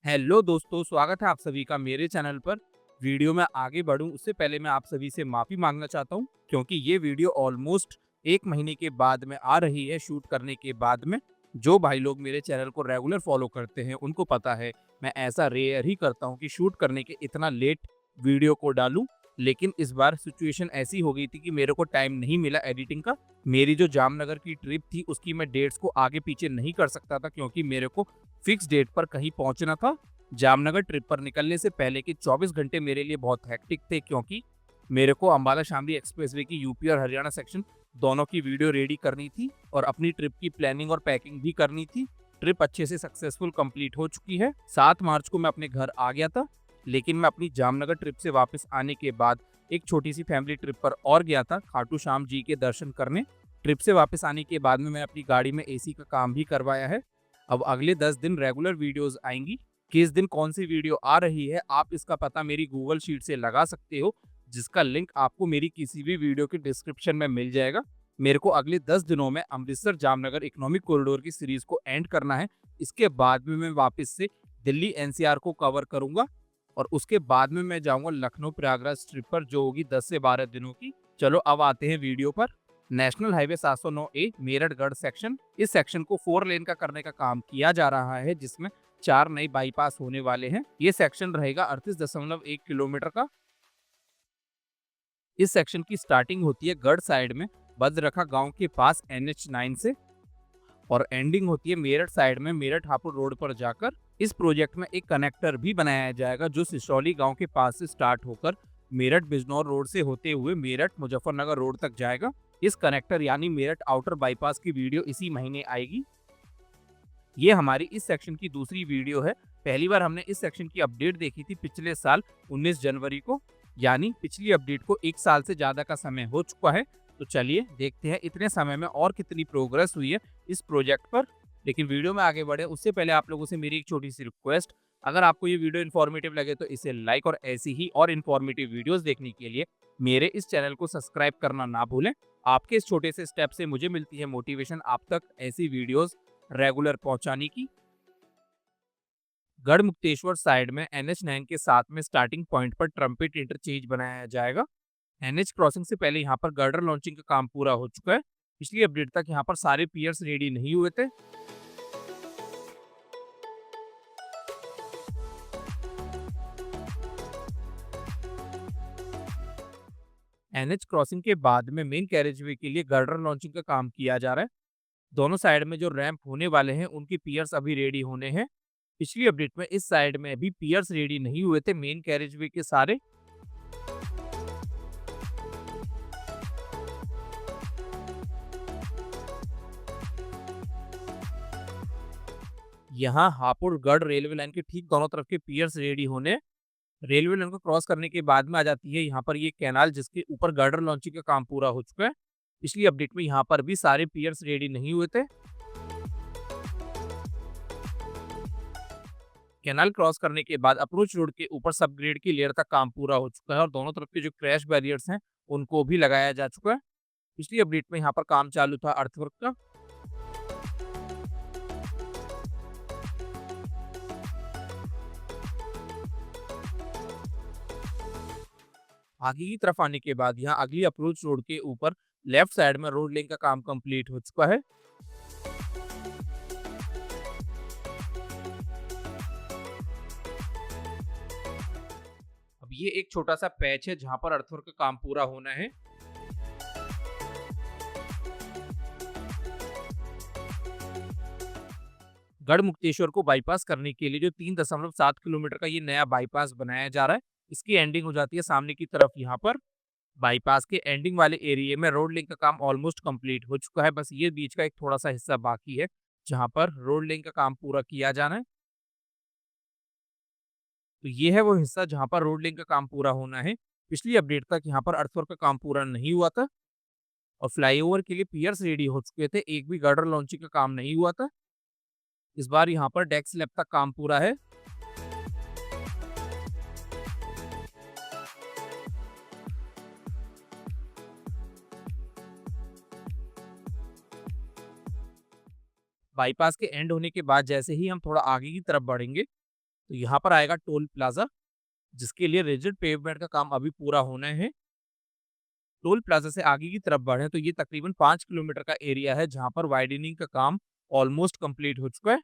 Hello दोस्तों, स्वागत है आप सभी का मेरे चैनल पर। वीडियो में आगे बढ़ूं उससे पहले मैं आप सभी से माफ़ी मांगना चाहता हूं, क्योंकि ये वीडियो ऑलमोस्ट 1 महीने के बाद में आ रही है शूट करने के बाद में। जो भाई लोग मेरे चैनल को रेगुलर फॉलो करते हैं उनको पता है मैं ऐसा रेयर ही करता हूं कि शूट करने के इतना लेट वीडियो को डालूं। लेकिन इस बार सिचुएशन ऐसी हो गई थी कि मेरे को टाइम नहीं मिला एडिटिंग का। मेरी जो जामनगर की ट्रिप थी उसकी मैं डेट्स को आगे पीछे नहीं कर सकता था, क्योंकि मेरे को फिक्स डेट पर कहीं पहुंचना था। जामनगर ट्रिप पर निकलने से पहले के 24 घंटे मेरे लिए बहुत हेक्टिक थे, क्योंकि मेरे को अंबाला शामली एक्सप्रेसवे की यूपी और हरियाणा सेक्शन दोनों की वीडियो रेडी करनी थी और अपनी ट्रिप की प्लानिंग और पैकिंग भी करनी थी। ट्रिप अच्छे से सक्सेसफुल कंप्लीट हो चुकी है। 7 मार्च को मैं अपने घर आ गया था, लेकिन मैं अपनी जामनगर ट्रिप से वापस आने के बाद एक छोटी सी फैमिली ट्रिप पर और गया था, खाटू श्याम जी के दर्शन करने। ट्रिप से वापस आने के बाद में मैं अपनी गाड़ी में एसी का काम भी करवाया है। अब अगले 10 दिन रेगुलर वीडियोस आएंगी। किस दिन कौन सी वीडियो आ रही है आप इसका पता मेरी गूगल शीट से लगा सकते हो, जिसका लिंक आपको मेरी किसी भी वीडियो के डिस्क्रिप्शन में मिल जाएगा। मेरे को अगले 10 दिनों में अमृतसर जामनगर इकोनॉमिक कॉरिडोर की सीरीज को एंड करना है। इसके बाद में मैं वापस से दिल्ली एनसीआर को कवर करूंगा और उसके बाद में मैं जाऊंगा लखनऊ प्रयागराज ट्रिप पर, जो होगी 10 से 12 दिनों की। चलो अब आते हैं वीडियो पर। नेशनल हाईवे 709A मेरठगढ़ सेक्शन, इस सेक्शन को 4 लेन का करने का काम किया जा रहा है, जिसमें 4 नए बाईपास होने वाले हैं। ये सेक्शन रहेगा 38.1 किलोमीटर का। इस सेक्शन की स्टार्टिंग होती है गढ़ साइड में बद्रखा गांव के पास NH9 से, और एंडिंग होती है मेरठ साइड में मेरठ हापुड़ रोड पर जाकर। इस प्रोजेक्ट में एक कनेक्टर भी बनाया जाएगा जो सिसौली गांव के पास से स्टार्ट होकर मेरठ बिजनौर रोड से होते हुए मेरठ मुजफ्फरनगर रोड तक जाएगा। इस कनेक्टर यानी मेरठ आउटर बाईपास की वीडियो इसी महीने आएगी। ये हमारी इस सेक्शन की दूसरी वीडियो है। पहली बार हमने इस सेक्शन की अपडेट देखी थी पिछले साल 19 जनवरी को, यानी पिछली अपडेट को 1 साल से ज्यादा का समय हो चुका है। तो चलिए देखते हैं इतने समय में और कितनी प्रोग्रेस हुई है इस प्रोजेक्ट पर। लेकिन वीडियो में आगे बढ़े उससे पहले आप लोगों से मेरी एक छोटी सी रिक्वेस्ट, अगर आपको ये वीडियो इन्फॉर्मेटिव लगे तो इसे लाइक, और ऐसी ही और इन्फॉर्मेटिव वीडियोस देखने के लिए मेरे इस चैनल को सब्सक्राइब करना ना भूलें। आपके इस छोटे से स्टेप से मुझे मिलती है मोटिवेशन आप तक ऐसी वीडियोस रेगुलर पहुंचाने की। गढ़ मुक्तेश्वर साइड में NH9 के साथ में स्टार्टिंग पॉइंट पर ट्रम्पेट इंटरचेंज बनाया जाएगा। NH क्रॉसिंग से पहले यहाँ पर गर्डर लॉन्चिंग का काम पूरा हो चुका है। पिछली अपडेट तक यहाँ पर सारे पियर्स रेडी नहीं हुए थे। NH क्रॉसिंग के बाद में मेन कैरेजवे के लिए गर्डर लॉन्चिंग का काम किया जा रहा है। दोनों साइड में जो रैंप होने वाले हैं उनकी पियर्स अभी रेडी होने हैं। पिछली अपडेट में इस साइड में भी पियर्स रेडी नहीं हुए थे मेन कैरेजवे के सारे। यहाँ हापुड़-गढ़ रेलवे लाइन के ठीक दोनों तरफ के पियर्स रेडी होने। रेलवे लाइन को क्रॉस करने के बाद में आ जाती है यहाँ पर ये कैनाल, जिसके ऊपर गर्डर लॉन्चिंग का काम पूरा हो चुका है। पिछली अपडेट में यहाँ पर भी सारे पियर्स रेडी नहीं हुए थे। कैनाल क्रॉस करने के बाद अप्रोच रोड के ऊपर सब ग्रेड की लेयर तक काम पूरा हो चुका है और दोनों तरफ के जो क्रैश बैरियर्स हैं उनको भी लगाया जा चुका है। पिछली अपडेट में यहाँ पर काम चालू था अर्थवर्क का। आगे की तरफ आने के बाद यहाँ अगली अप्रोच रोड के ऊपर लेफ्ट साइड में रोड लिंक का काम कंप्लीट हो चुका है। अब ये एक छोटा सा पैच है जहां पर अर्थवर्क का काम पूरा होना है। गढ़ मुक्तेश्वर को बाईपास करने के लिए जो 3.7 किलोमीटर का ये नया बाईपास बनाया जा रहा है, इसकी एंडिंग हो जाती है सामने की तरफ। यहाँ पर बाईपास के एंडिंग वाले एरिया में रोड लिंक का काम ऑलमोस्ट कंप्लीट हो चुका है। बस ये बीच का एक थोड़ा सा हिस्सा बाकी है जहां पर रोड लिंक का काम पूरा किया जाना है। तो ये है वो हिस्सा जहां पर रोड लिंक का काम पूरा होना है। पिछली अपडेट तक यहाँ पर अर्थवर्क का काम पूरा नहीं हुआ था और फ्लाईओवर के लिए पियर्स रेडी हो चुके थे, एक भी गर्डर लॉन्चिंग का काम नहीं हुआ था। इस बार यहाँ पर डेक स्लैब तक काम पूरा है। बाईपास के एंड होने के बाद जैसे ही हम थोड़ा आगे की तरफ बढ़ेंगे तो यहाँ पर आएगा टोल प्लाजा, जिसके लिए रिजिड पेवमेंट का काम अभी पूरा होना है। टोल प्लाजा से आगे की तरफ बढ़े तो ये तकरीबन 5 किलोमीटर का एरिया है जहाँ पर वाइडनिंग का काम ऑलमोस्ट कंप्लीट हो चुका है।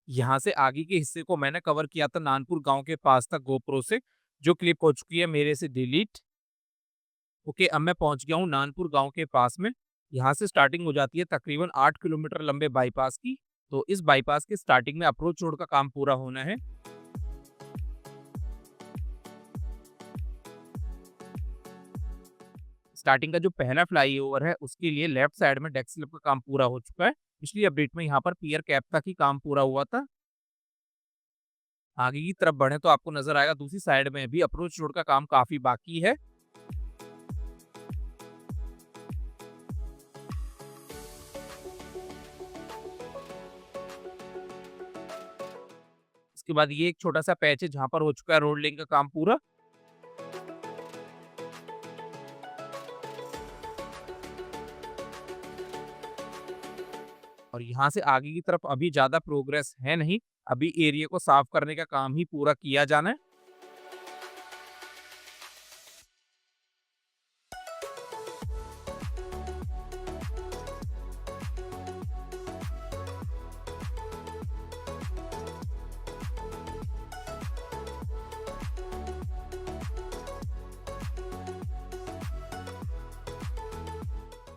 यहाँ से आगे के हिस्से को मैंने कवर किया था नानपुर गांव के पास तक गोप्रो से, जो क्लिप हो चुकी है मेरे से डिलीट। ओके, अब मैं पहुंच गया हूँ नानपुर गांव के पास में। यहाँ से स्टार्टिंग हो जाती है तकरीबन 8 किलोमीटर लंबे बाईपास की। तो इस बाईपास के स्टार्टिंग में अप्रोच रोड का काम पूरा होना है। स्टार्टिंग का जो पहला फ्लाईओवर है उसके लिए लेफ्ट साइड में डेक स्लिप का काम पूरा हो चुका है। पिछली अपडेट में यहाँ पर पियर कैप तक ही काम पूरा हुआ था। आगे की तरफ बढ़े तो आपको नजर आएगा दूसरी साइड में भी अप्रोच रोड का काम काफी बाकी है। इसके बाद ये एक छोटा सा पैच है जहां पर हो चुका है रोड लिंक का काम पूरा। और यहाँ से आगे की तरफ अभी ज्यादा प्रोग्रेस है नहीं, अभी एरिया को साफ करने का काम ही पूरा किया जाना है।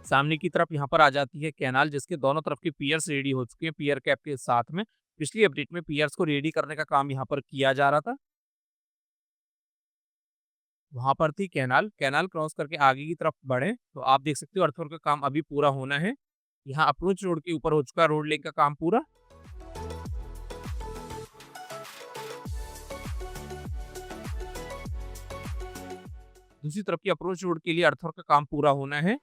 सामने की तरफ यहाँ पर आ जाती है कैनाल, जिसके दोनों तरफ के पियर्स रेडी हो चुके हैं पियर कैप के साथ में। पिछली अपडेट में पियर्स को रेडी करने का काम यहाँ पर किया जा रहा था। वहां पर थी कैनाल, कैनाल क्रॉस करके आगे की तरफ बढ़े तो आप देख सकते हो अर्थवर्क का काम अभी पूरा होना है। यहाँ अप्रोच रोड के ऊपर हो चुका है रोड लिंक का काम पूरा। दूसरी तरफ की अप्रोच रोड के लिए अर्थवर्क का काम पूरा होना है।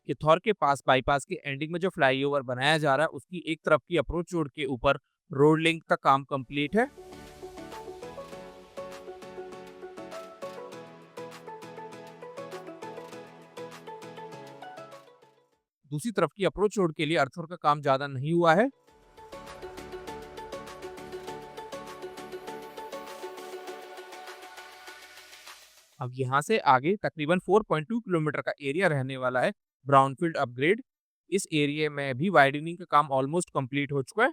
किथौर के पास बाईपास के एंडिंग में जो फ्लाईओवर बनाया जा रहा है उसकी एक तरफ की अप्रोच रोड के ऊपर रोड लिंक का काम कंप्लीट है। दूसरी तरफ की अप्रोच रोड के लिए अर्थवर्क का काम ज्यादा नहीं हुआ है। अब यहाँ से आगे तकरीबन 4.2 किलोमीटर का एरिया रहने वाला है ब्राउनफील्ड अपग्रेड। इस एरिया में भी वाइडनिंग का काम ऑलमोस्ट कंप्लीट हो चुका है।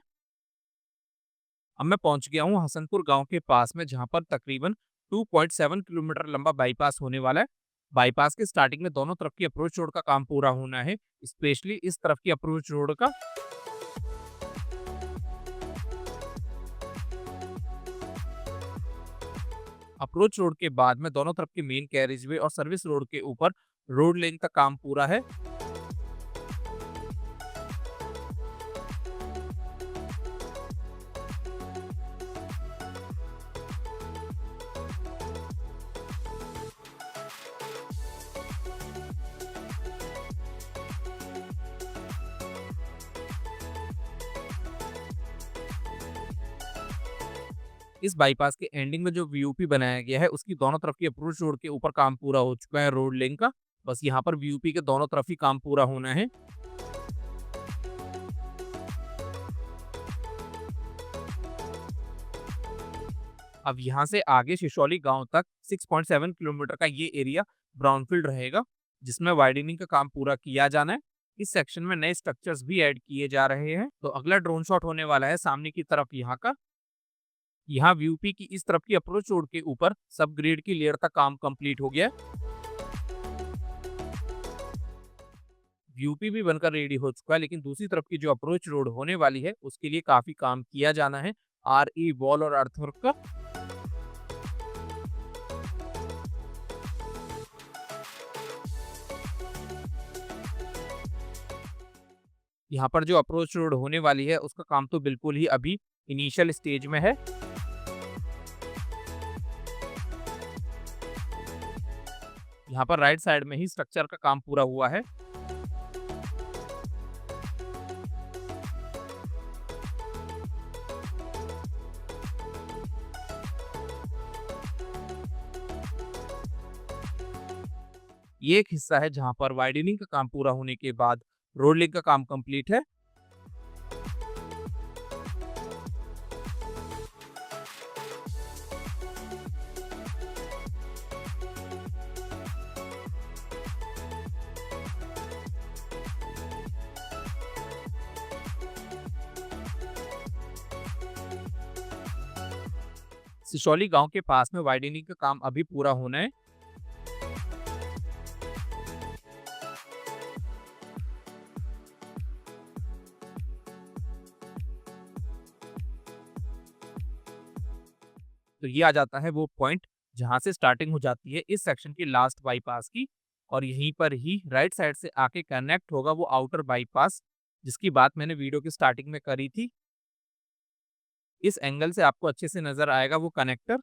अब मैं पहुंच गया हूँ हसनपुर गांव के पास में, जहां पर तकरीबन 2.7 किलोमीटर लंबा बाईपास होने वाला है। बाईपास के स्टार्टिंग में दोनों तरफ की अप्रोच रोड का काम पूरा होना है, स्पेशली इस तरफ की अप्रोच रोड का। अप्रोच रोड के बाद में दोनों तरफ के मेन कैरेजवे और सर्विस रोड के ऊपर रोड लेन का काम पूरा है। इस बाईपास के एंडिंग में जो वीयूपी बनाया गया है उसकी दोनों तरफ की अप्रोच रोड के ऊपर काम पूरा हो चुका है रोड लेन का। बस यहाँ पर वीयूपी के दोनों तरफ ही काम पूरा होना है। अब यहाँ से आगे शिशौली गांव तक 6.7 किलोमीटर का ये एरिया ब्राउनफील्ड रहेगा, जिसमें वाइडनिंग का काम पूरा किया जाना है। इस सेक्शन में नए स्ट्रक्चर्स भी ऐड किए जा रहे हैं। तो अगला ड्रोन शॉट होने वाला है सामने की तरफ यहाँ का। यहाँ वीयूपी की इस तरफ की अप्रोच रोड के ऊपर सब ग्रेड की लेयर तक काम कंप्लीट हो गया। वीयूपी भी बनकर रेडी हो चुका है, लेकिन दूसरी तरफ की जो अप्रोच रोड होने वाली है उसके लिए काफी काम किया जाना है आरई वॉल और अर्थवर्क का। यहाँ पर जो अप्रोच रोड होने वाली है उसका काम तो बिल्कुल ही अभी इनिशियल स्टेज में है। यहाँ पर राइट साइड में ही स्ट्रक्चर का काम पूरा हुआ है। ये एक हिस्सा है जहाँ पर वाइडनिंग का काम पूरा होने के बाद रोड लिंक का काम कंप्लीट है। सिसौली गांव के पास में वाइडनिंग का काम अभी पूरा होना है। तो ये आ जाता है वो पॉइंट जहां से स्टार्टिंग हो जाती है इस सेक्शन की लास्ट बाईपास की, और यहीं पर ही राइट साइड से आके कनेक्ट होगा वो आउटर बाईपास जिसकी बात मैंने वीडियो की स्टार्टिंग में करी थी। इस एंगल से आपको अच्छे से नजर आएगा वो कनेक्टर।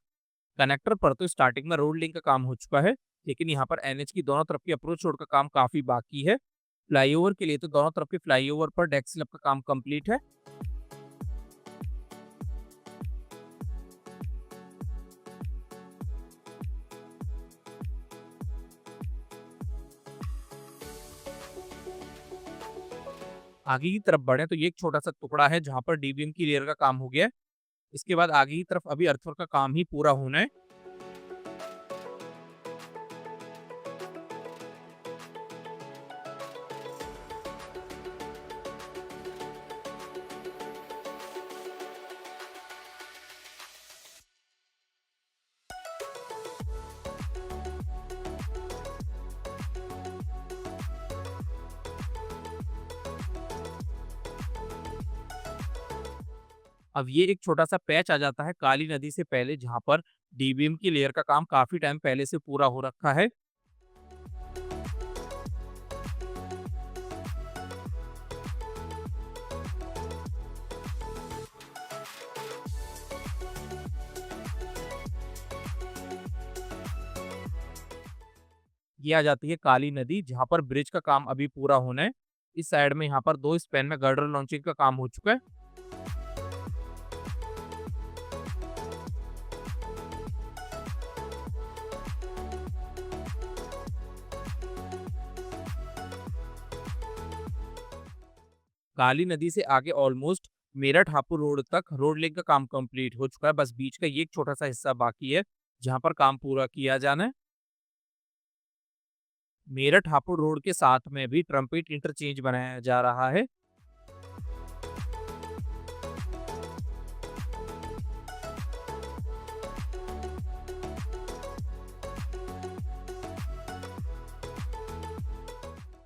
कनेक्टर पर तो स्टार्टिंग में रोड लिंक का काम हो चुका है, लेकिन यहाँ पर एनएच की दोनों तरफ की अप्रोच रोड का काम काफी बाकी है। फ्लाईओवर के लिए तो दोनों तरफ के फ्लाईओवर पर डेक स्लैब का काम कंप्लीट है। आगे की तरफ बढ़े तो ये एक छोटा सा टुकड़ा है जहाँ पर डीबीएम की लेयर का काम हो गया है। इसके बाद आगे की तरफ अभी अर्थवर्क का काम ही पूरा होना है। अब ये एक छोटा सा पैच आ जाता है काली नदी से पहले जहाँ पर डीबीएम की लेयर का काम काफी टाइम पहले से पूरा हो रखा है। ये आ जाती है काली नदी जहाँ पर ब्रिज का काम अभी पूरा होना है। इस साइड में यहाँ पर 2 स्पैन में गर्डर लॉन्चिंग का काम हो चुका है। काली नदी से आगे ऑलमोस्ट मेरठ हापुड़ रोड तक रोड लिंक का काम कंप्लीट हो चुका है। बस बीच का ये एक छोटा सा हिस्सा बाकी है जहाँ पर काम पूरा किया जाना है। मेरठ हापुड़ रोड के साथ में भी ट्रम्पेट इंटरचेंज बनाया जा रहा है।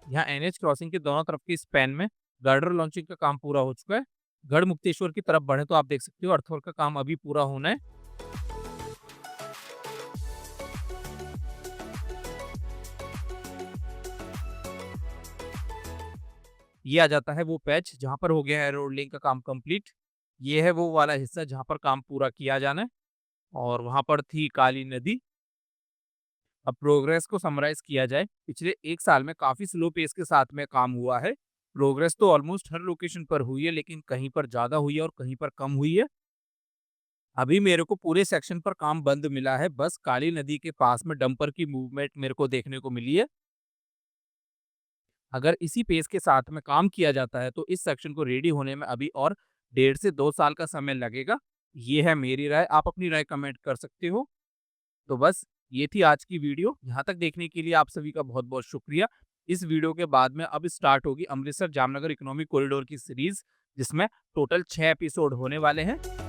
यहाँ एनएच क्रॉसिंग के दोनों तरफ के स्पैन में गर्डर लॉन्चिंग का काम पूरा हो चुका है। गढ़ मुक्तेश्वर की तरफ बढ़े तो आप देख सकते हो अर्थवर्क का काम अभी पूरा होना है। ये आ जाता है वो पैच जहाँ पर हो गया है रोड लिंक का काम कंप्लीट। ये है वो वाला हिस्सा जहाँ पर काम पूरा किया जाना है, और वहां पर थी काली नदी। अब प्रोग्रेस को समराइज किया जाए, पिछले 1 साल में काफी स्लो पेस के साथ में काम हुआ है। प्रोग्रेस तो ऑलमोस्ट हर लोकेशन पर हुई है, लेकिन कहीं पर ज्यादा हुई है और कहीं पर कम हुई है। अभी मेरे को पूरे सेक्शन पर काम बंद मिला है, बस काली नदी के पास में डंपर की मूवमेंट मेरे को देखने को मिली है। अगर इसी पेस के साथ में काम किया जाता है तो इस सेक्शन को रेडी होने में अभी और 1.5 से 2 साल का समय लगेगा। ये है मेरी राय, आप अपनी राय कमेंट कर सकते हो। तो बस ये थी आज की वीडियो। यहाँ तक देखने के लिए आप सभी का बहुत बहुत शुक्रिया। इस वीडियो के बाद में अब स्टार्ट होगी अमृतसर जामनगर इकोनॉमिक कॉरिडोर की सीरीज, जिसमें टोटल 6 एपिसोड होने वाले हैं।